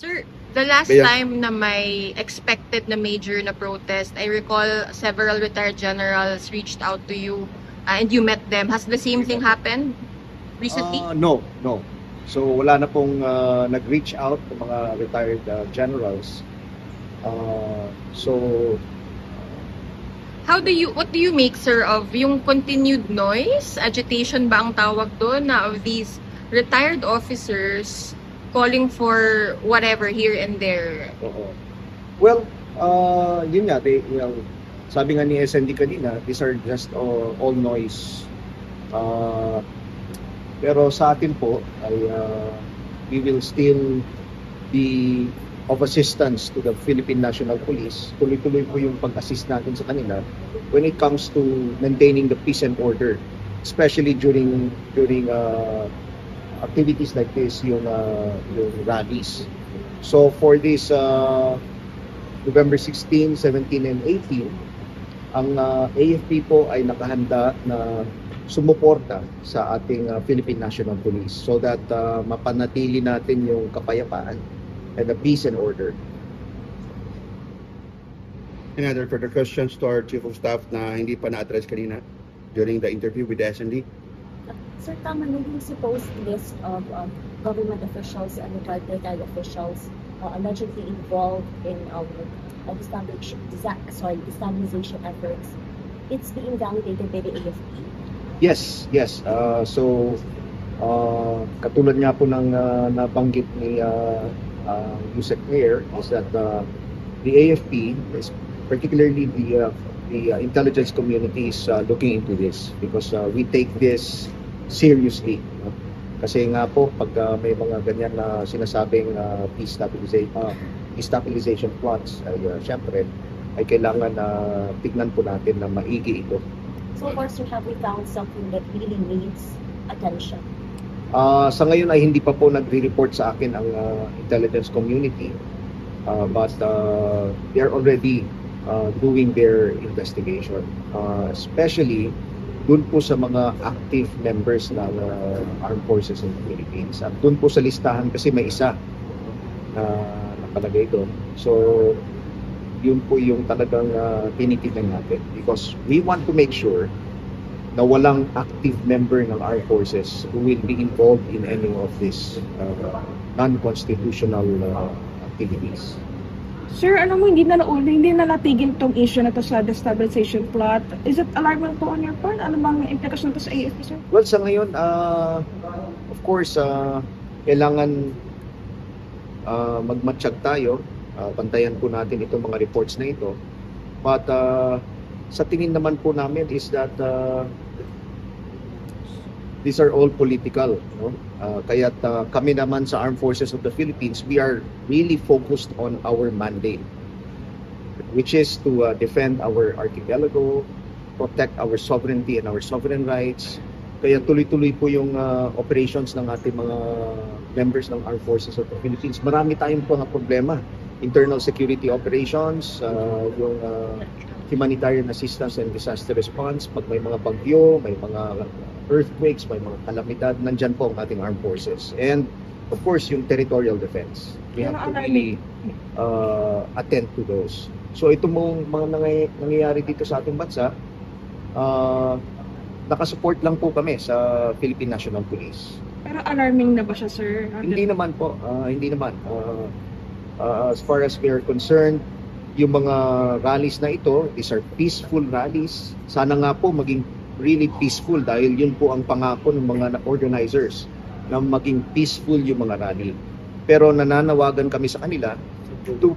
Sir, the last Kaya, time na may expected na major na protest, I recall several retired generals reached out to you and you met them. Has the same thing happened recently? no, no. So wala na pong nag-reach out ng mga retired generals. So What do you make, sir, of yung continued noise, agitation ba ang tawag doon, na of these retired officers calling for whatever here and there? oo. Well, yun nga, sabi nga ni SND kanina, these are just all noise. Pero sa atin po ay we will still be of assistance to the Philippine National Police. Tuloy-tuloy po yung pag-assist natin sa kanila when it comes to maintaining the peace and order, especially during activities like this, yung rallies. So for this November 16, 17, and 18, ang AFP po ay nakahanda na sumuporta sa ating Philippine National Police so that mapanatili natin yung kapayapaan and the peace and order. Any other further questions to our Chief of Staff na hindi pa na-address kanina during the interview with the SND? Sir, tama na yung supposed list of government officials and retired officials allegedly involved in destabilization efforts. It's being validated by the AFP. Yes. So katulad nga po ng nabanggit ni Yusek Mayor is that the AFP, is particularly the intelligence community, is looking into this because we take this seriously. Kasi nga po pag may mga ganyan na sinasabing peace stabilization plots, ay syempre ay kailangan na tignan po natin na maigi ito. So far, sir, have we found something that really needs attention? Sa ngayon ay hindi pa po nagre-report sa akin ang intelligence community, but they are already doing their investigation, especially dun po sa mga active members ng armed forces in the Philippines. At dun po sa listahan kasi may isa na nakalagay doon. So yun po yung talagang tinitignan natin because we want to make sure na walang active member ng armed forces who will be involved in any of these non-constitutional activities. Sir, alam mo, hindi na natigil tong issue na to sa destabilization plot. Is it alarming po on your part? Ano bang implikasyon to sa AFP, sir? Well, sa ngayon, of course, kailangan magmatsyag tayo. Pantayan po natin itong mga reports na ito. But sa tingin naman po namin is that these are all political, no? Kaya't kami naman sa Armed Forces of the Philippines, we are really focused on our mandate, which is to defend our archipelago, protect our sovereignty and our sovereign rights. Kaya tuloy-tuloy po yung operations ng ating mga members ng Armed Forces of the Philippines. Marami tayong mga problema. Internal security operations, yung humanitarian assistance and disaster response, pag may mga bagyo, may mga earthquakes, may mga kalamidad, nandyan po ang ating armed forces. And of course, yung territorial defense. We have to really attend to those. So ito mong mga nangyayari dito sa ating bansa, nakasupport lang po kami sa Philippine National Police. Pero alarming na ba siya, sir? Hindi naman po, hindi naman. As far as we are concerned, yung mga rallies na ito, these are peaceful rallies. Sana nga po maging really peaceful dahil yun po ang pangako ng mga organizers na maging peaceful yung mga rally. Pero nananawagan kami sa kanila to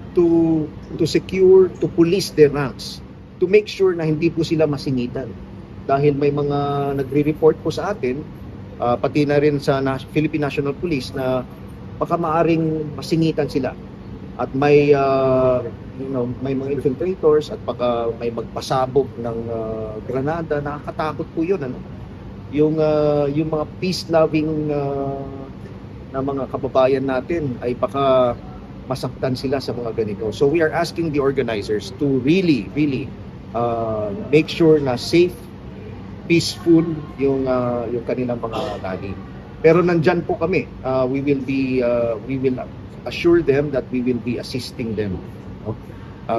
secure, to police their ranks, to make sure na hindi po sila masingitan. Dahil may mga nagre-report po sa atin, pati na rin sa Philippine National Police na baka maaring masingitan sila. At may may mga infiltrators at baka may magpasabog ng granada. Nakakatakot po 'yun, ano? Yung mga peace-loving na mga kababayan natin ay baka masaktan sila sa mga ganito. So we are asking the organizers to really make sure na safe, peaceful yung kanilang mga rally. Pero nandyan po kami. We will assure them that we will be assisting them. No?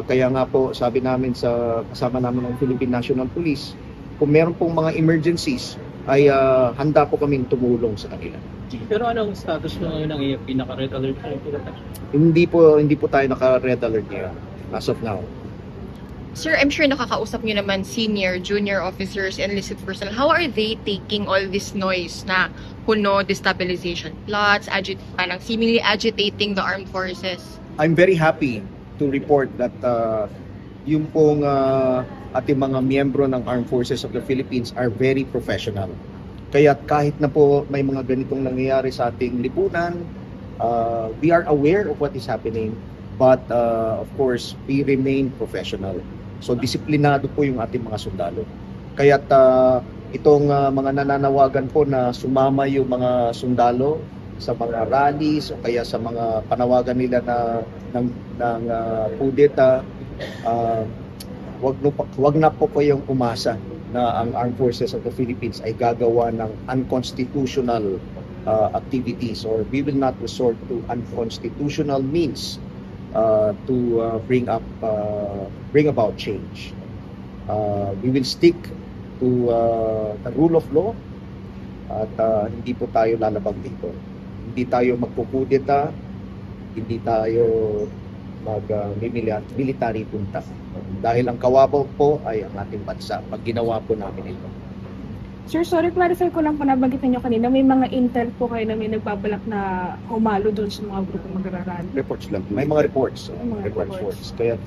Kaya nga po, sabi namin sa kasama namin ng Philippine National Police, kung meron pong mga emergencies, ay handa po kaming tumulong sa kanila. Pero anong status ng AFP? Naka-red alert na ito? Hindi po tayo naka-red alert ngayon as of now. Sir, I'm sure nakakausap nyo naman senior, junior officers, enlisted personnel. How are they taking all this noise na kuno, destabilization plots, parang seemingly agitating the armed forces? I'm very happy to report that yung pong ating mga miyembro ng Armed Forces of the Philippines are very professional. Kaya kahit na po may mga ganitong nangyayari sa ating lipunan, we are aware of what is happening, but of course, we remain professional. So disiplinado po yung ating mga sundalo. Kaya itong mga nananawagan po na sumama yung mga sundalo sa mga rallies o kaya sa mga panawagan nila ng kudeta, wag na po kayong umasa na ang Armed Forces of the Philippines ay gagawa ng unconstitutional activities, or we will not resort to unconstitutional means to bring about change. We will stick to the rule of law at hindi po tayo lalabag dito. Hindi tayo magkukudeta, hindi tayo military punta. Dahil ang kawabaw po ay ang ating bansa pag ginawa po namin ito. Sir, sorry, clarify ko lang po, nabanggit niyo kanina, may mga intel po kayo na may nagbabalak na humalo doon sa mga grupo magrarally. Reports lang. May mga reports. Mga reports. Kaya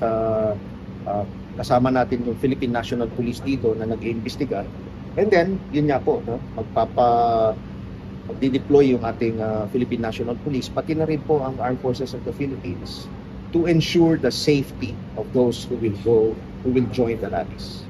kasama natin yung Philippine National Police dito na nag-iimbestiga. And then, yun nga po, no? Magdi-deploy yung ating Philippine National Police, pati na rin po ang Armed Forces of the Philippines to ensure the safety of those who will join the rallies.